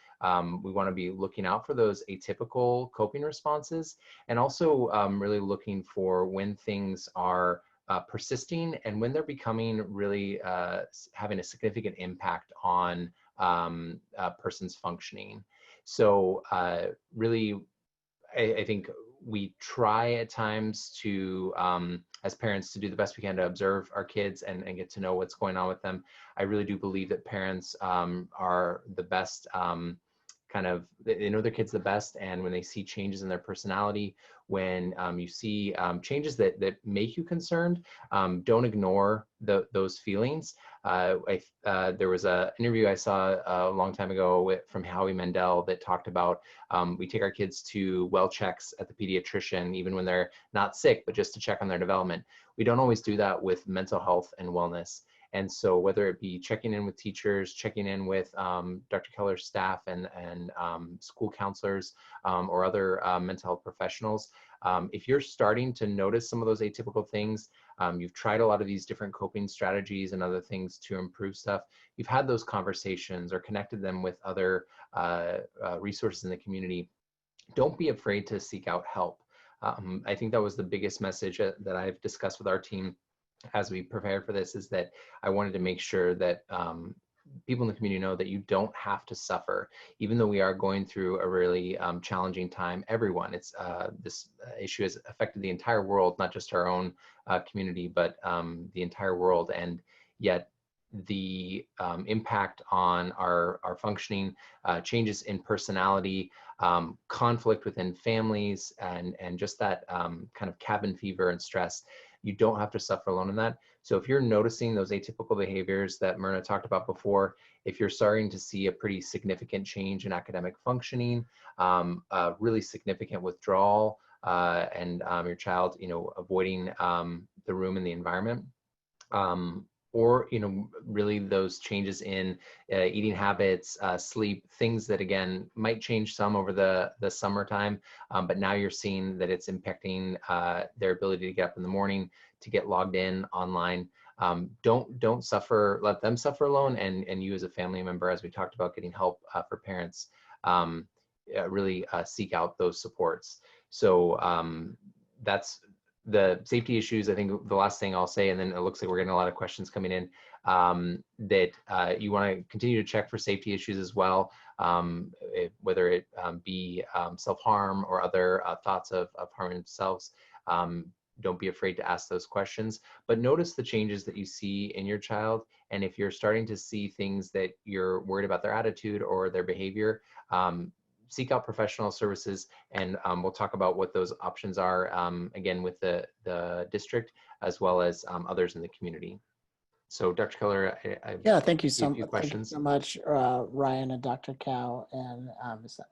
we want to be looking out for those atypical coping responses, and also really looking for when things are persisting and when they're becoming really having a significant impact on a person's functioning. So really, I think we try at times to, as parents, to do the best we can to observe our kids and get to know what's going on with them. I really do believe that parents are the best, they know their kids the best, and when they see changes in their personality, when you see changes that make you concerned, don't ignore those feelings. There was an interview I saw a long time ago from Howie Mandel that talked about we take our kids to well checks at the pediatrician, even when they're not sick, but just to check on their development. We don't always do that with mental health and wellness. And so whether it be checking in with teachers, checking in with Dr. Keller's staff and school counselors or other mental health professionals, if you're starting to notice some of those atypical things, you've tried a lot of these different coping strategies and other things to improve stuff, you've had those conversations or connected them with other resources in the community, don't be afraid to seek out help. I think that was the biggest message that I've discussed with our team as we prepare for this, is that I wanted to make sure that people in the community know that you don't have to suffer, even though we are going through a really challenging time. Everyone, this issue has affected the entire world, not just our own community, but the entire world. And yet the impact on our functioning, changes in personality, conflict within families, and just that kind of cabin fever and stress, you don't have to suffer alone in that. So if you're noticing those atypical behaviors that Myrna talked about before, if you're starting to see a pretty significant change in academic functioning, really significant withdrawal, and your child, avoiding the room and the environment, or really those changes in eating habits, sleep, things that again might change some over the summertime, but now you're seeing that it's impacting their ability to get up in the morning, to get logged in online. Don't suffer, let them suffer alone, and you as a family member, as we talked about getting help for parents, really seek out those supports. So that's the safety issues. I think the last thing I'll say, and then it looks like we're getting a lot of questions coming in, that you want to continue to check for safety issues as well, whether it be self-harm or other thoughts of harming themselves. Don't be afraid to ask those questions, but notice the changes that you see in your child. And if you're starting to see things that you're worried about their attitude or their behavior, seek out professional services, and we'll talk about what those options are, again, with the district as well as others in the community. So Dr. Keller, Yeah, thank you so much, Ryan and Dr. Cow and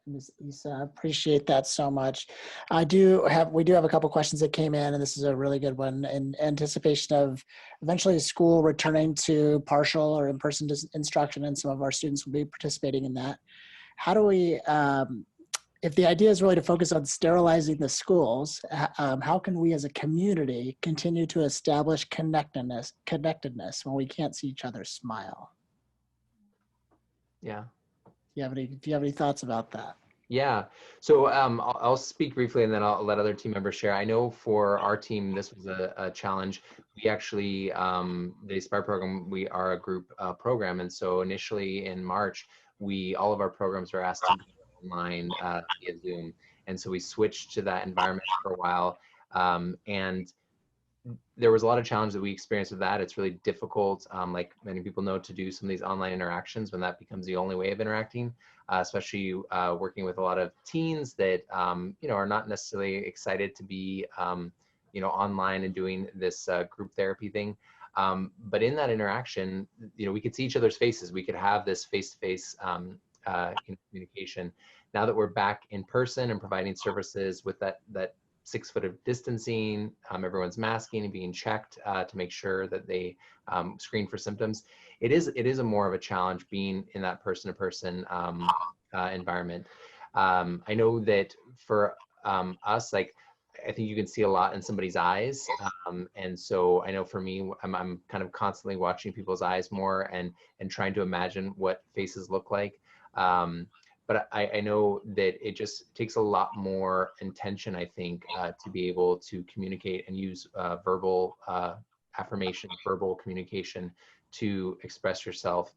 Ms. Isa. I appreciate that so much. We do have a couple questions that came in, and this is a really good one. In anticipation of eventually school returning to partial or in-person instruction, and some of our students will be participating in that. How do we, if the idea is really to focus on sterilizing the schools, how can we as a community continue to establish connectedness when we can't see each other smile? Yeah. Do you have any thoughts about that? Yeah. So I'll speak briefly, and then I'll let other team members share. I know for our team, this was a challenge. We actually, the Aspire program, we are a group program. And so initially in March, all of our programs were asked to be online via Zoom. And so we switched to that environment for a while. And there was a lot of challenge that we experienced with that. It's really difficult, like many people know, to do some of these online interactions when that becomes the only way of interacting, especially working with a lot of teens that are not necessarily excited to be online and doing this group therapy thing. But in that interaction, we could see each other's faces. We could have this face-to-face communication. Now that we're back in person and providing services with that 6 foot of distancing, everyone's masking and being checked to make sure that they screen for symptoms. It is a more of a challenge being in that person-to-person environment. I know that for us, like, I think you can see a lot in somebody's eyes. And so I know for me, I'm kind of constantly watching people's eyes more and trying to imagine what faces look like. But I know that it just takes a lot more intention, I think, to be able to communicate and use verbal affirmation, verbal communication to express yourself.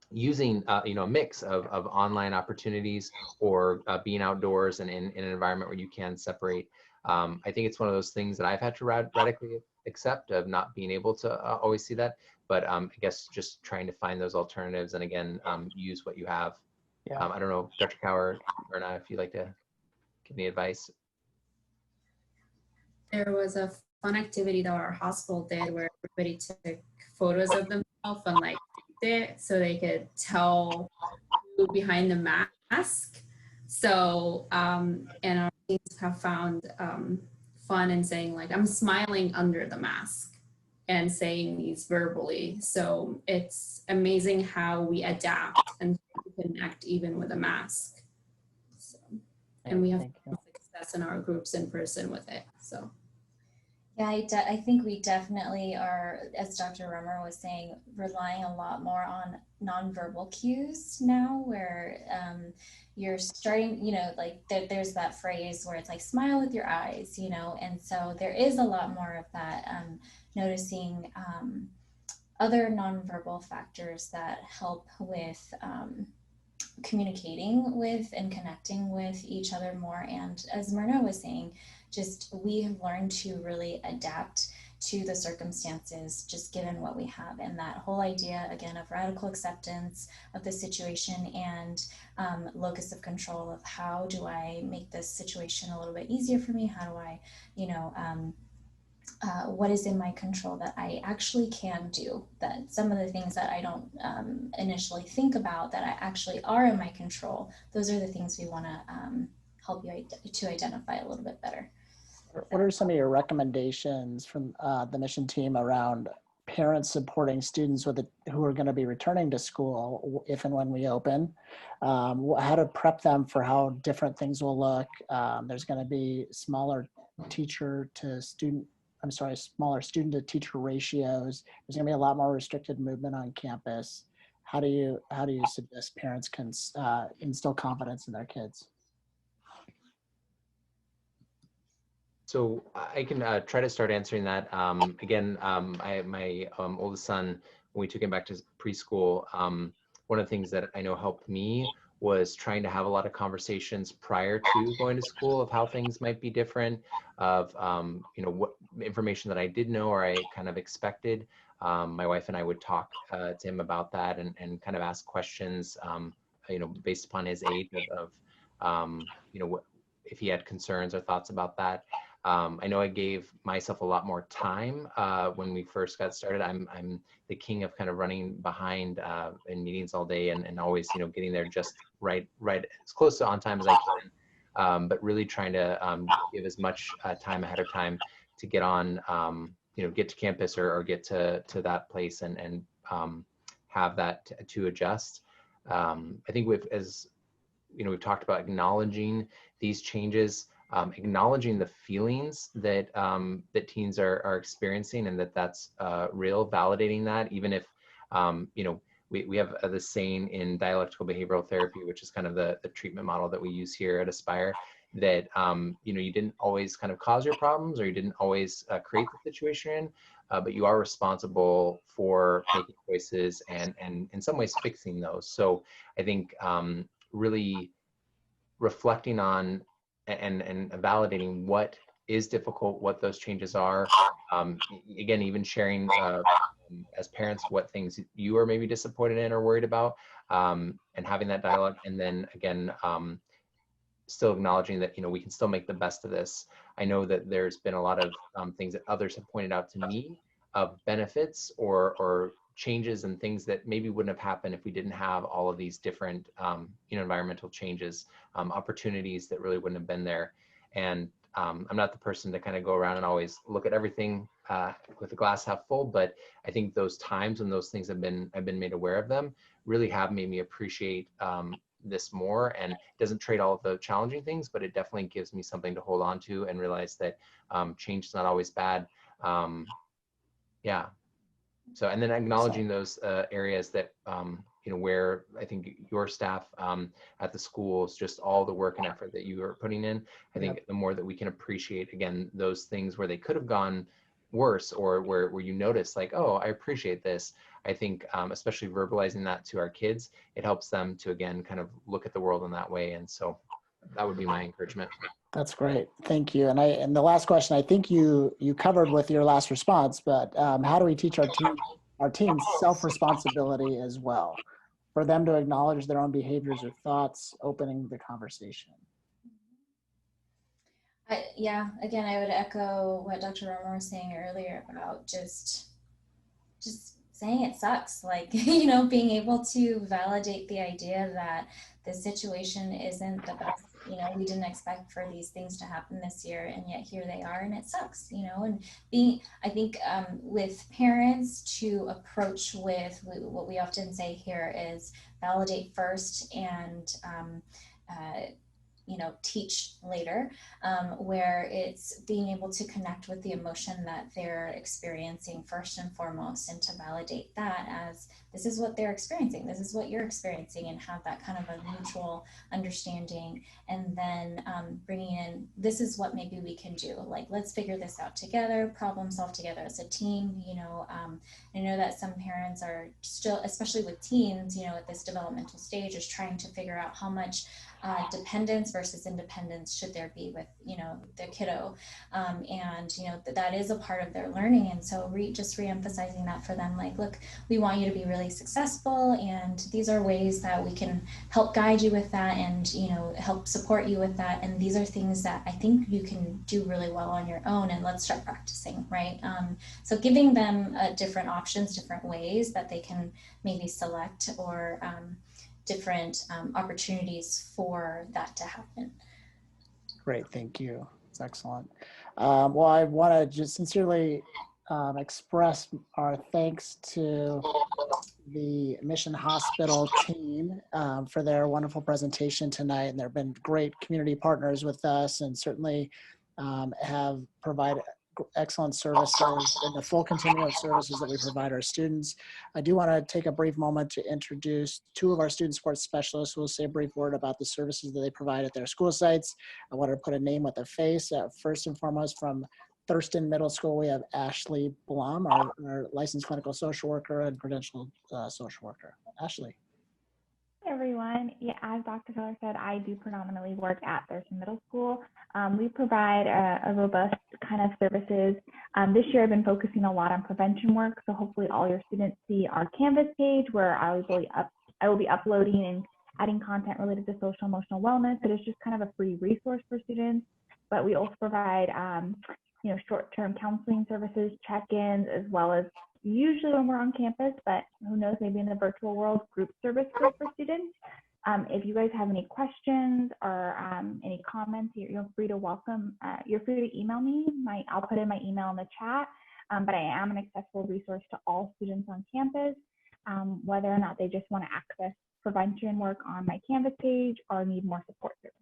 Using a mix of online opportunities or being outdoors and in an environment where you can separate. I think it's one of those things that I've had to radically accept, of not being able to always see that, but I guess just trying to find those alternatives and again use what you have. Yeah. I don't know, Dr. Cower or not, if you'd like to give any advice. There was a fun activity that our hospital did where everybody took photos of themselves and like it so they could tell who behind the mask. So and our teams have found fun in saying like, I'm smiling under the mask and saying these verbally. So it's amazing how we adapt and connect even with a mask. So, and we have success in our groups in person with it. So. Yeah, I think we definitely are, as Dr. Rummer was saying, relying a lot more on nonverbal cues now, where you're starting, like there's that phrase where it's like smile with your eyes, and so there is a lot more of that, noticing other nonverbal factors that help with communicating with and connecting with each other more. And as Myrna was saying, just we have learned to really adapt to the circumstances just given what we have, and that whole idea again of radical acceptance of the situation and locus of control of how do I make this situation a little bit easier for me, how do I what is in my control that I actually can do, that some of the things that I don't initially think about that I actually are in my control, those are the things we want to help you to identify a little bit better. What are some of your recommendations from the mission team around parents supporting students who are going to be returning to school if and when we open? How to prep them for how different things will look. There's going to be smaller student to teacher ratios. There's going to be a lot more restricted movement on campus. How do you suggest parents can instill confidence in their kids? So I can try to start answering that. Again, my oldest son, when we took him back to preschool, one of the things that I know helped me was trying to have a lot of conversations prior to going to school of how things might be different, of what information that I did know or I kind of expected. My wife and I would talk to him about that and kind of ask questions, based upon his age of if he had concerns or thoughts about that. I know I gave myself a lot more time when we first got started. I'm the king of kind of running behind in meetings all day and always, getting there just right as close to on time as I can. But really trying to give as much time ahead of time to get on, get to campus or get to that place and have that to adjust. I think we've talked about acknowledging these changes. Acknowledging the feelings that that teens are experiencing and that's real, validating that, even if we have the saying in dialectical behavioral therapy, which is kind of the treatment model that we use here at Aspire, that you didn't always kind of cause your problems or you didn't always create the situation you're in, but you are responsible for making choices and in some ways fixing those. So I think really reflecting on and validating what is difficult, what those changes are. Again, even sharing as parents what things you are maybe disappointed in or worried about, and having that dialogue. And then again, still acknowledging that we can still make the best of this. I know that there's been a lot of things that others have pointed out to me of benefits or changes and things that maybe wouldn't have happened if we didn't have all of these different environmental changes, opportunities that really wouldn't have been there. And I'm not the person to kind of go around and always look at everything with the glass half full, but I think those times when those things I've been made aware of them really have made me appreciate this more. And it doesn't trade all of the challenging things, but it definitely gives me something to hold on to and realize that change is not always bad. Yeah. So, and then acknowledging those areas that, you know, where I think your staff at the schools, just all the work and effort that you are putting in, I think the more that we can appreciate, again, those things where they could have gone worse, or where you notice like, oh, I appreciate this. I think especially verbalizing that to our kids, it helps them to, again, kind of look at the world in that way. And so that would be my encouragement. That's great. Thank you. And the last question, I think you covered with your last response, but how do we teach our teams self-responsibility as well, for them to acknowledge their own behaviors or thoughts, opening the conversation? Yeah, again, I would echo what Dr. Romer was saying earlier about just saying it sucks. Like, you know, being able to validate the idea that the situation isn't the best. You know, we didn't expect for these things to happen this year, and yet here they are, and it sucks, you know. And I think with parents to approach with what we often say here is validate first and you know, teach later, where it's being able to connect with the emotion that they're experiencing first and foremost, and to validate that as this is what they're experiencing, this is what you're experiencing, and have that kind of a mutual understanding. And then bringing in, this is what maybe we can do, like, let's figure this out together, problem solve together as a team. You know, I know that some parents are still, especially with teens, you know, at this developmental stage, is trying to figure out how much dependence versus independence should there be with, you know, the kiddo, and you know that is a part of their learning. And so just re-emphasizing that for them, like, look, we want you to be really successful, and these are ways that we can help guide you with that, and, you know, help support you with that, and these are things that I think you can do really well on your own, and let's start practicing, right? So giving them different options, different ways that they can maybe select, or different opportunities for that to happen. Great, thank you. It's excellent. Well, I want to just sincerely express our thanks to the Mission Hospital team for their wonderful presentation tonight. And there have been great community partners with us, and certainly have provided excellent services and the full continuum of services that we provide our students. I do want to take a brief moment to introduce two of our student sports specialists who will say a brief word about the services that they provide at their school sites. I want to put a name with a face. First and foremost, from Thurston Middle School, we have Ashley Blum, our licensed clinical social worker and credentialed social worker. Ashley. Hey everyone. Yeah, as Dr. Keller said, I do predominantly work at Thurston Middle School. We provide a robust kind of services. This year I've been focusing a lot on prevention work, so hopefully all your students see our Canvas page, where I will be uploading and adding content related to social emotional wellness. It is just kind of a free resource for students, but we also provide you know, short-term counseling services, check-ins, as well as usually when we're on campus, but who knows, maybe in the virtual world, group service for students. If you guys have any questions or any comments, you're free to email me. I'll put in my email in the chat, but I am an accessible resource to all students on campus, whether or not they just want to access prevention work on my Canvas page or need more support services.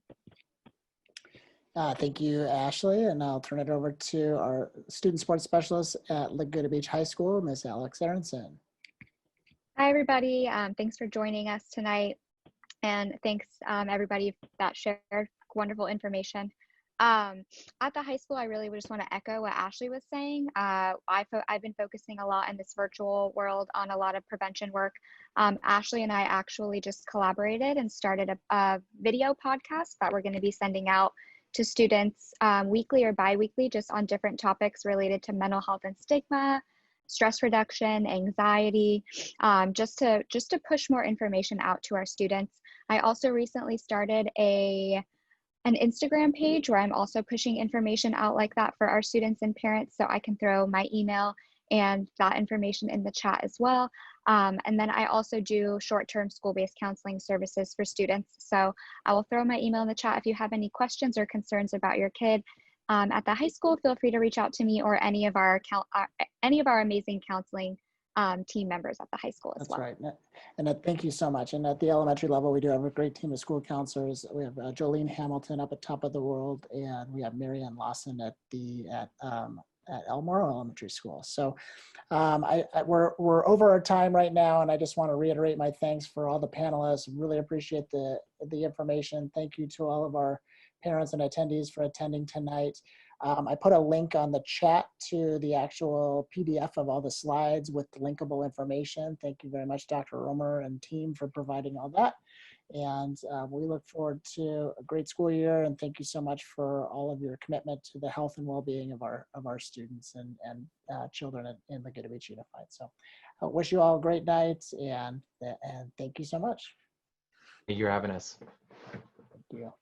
Thank you, Ashley, and I'll turn it over to our student sports specialist at Laguna Beach High School, Ms. Alex Aronson. Hi, everybody. Thanks for joining us tonight, and thanks everybody that shared wonderful information. At the high school, I really just want to echo what Ashley was saying. I've been focusing a lot in this virtual world on a lot of prevention work. Ashley and I actually just collaborated and started a video podcast that we're going to be sending out to students weekly or bi-weekly, just on different topics related to mental health and stigma, stress reduction, anxiety, just to push more information out to our students. I also recently started an Instagram page where I'm also pushing information out like that for our students and parents, so I can throw my email and that information in the chat as well. And then I also do short-term school-based counseling services for students. So I will throw my email in the chat if you have any questions or concerns about your kid. at the high school, feel free to reach out to me or any of our amazing counseling team members at the high school as That's well. right. And thank you so much. And at the elementary level, we do have a great team of school counselors. We have Jolene Hamilton up at Top of the World, and we have Marianne Lawson at Elmore Elementary School. So we're over our time right now, and I just want to reiterate my thanks for all the panelists. Really appreciate the information. Thank you to all of our parents and attendees for attending tonight. I put a link on the chat to the actual PDF of all the slides with linkable information. Thank you very much, Dr. Romer and team, for providing all that. And we look forward to a great school year. And thank you so much for all of your commitment to the health and well-being of our students and children in Laguna Beach Unified. So I wish you all a great night, and thank you so much. You're having us. Thank you.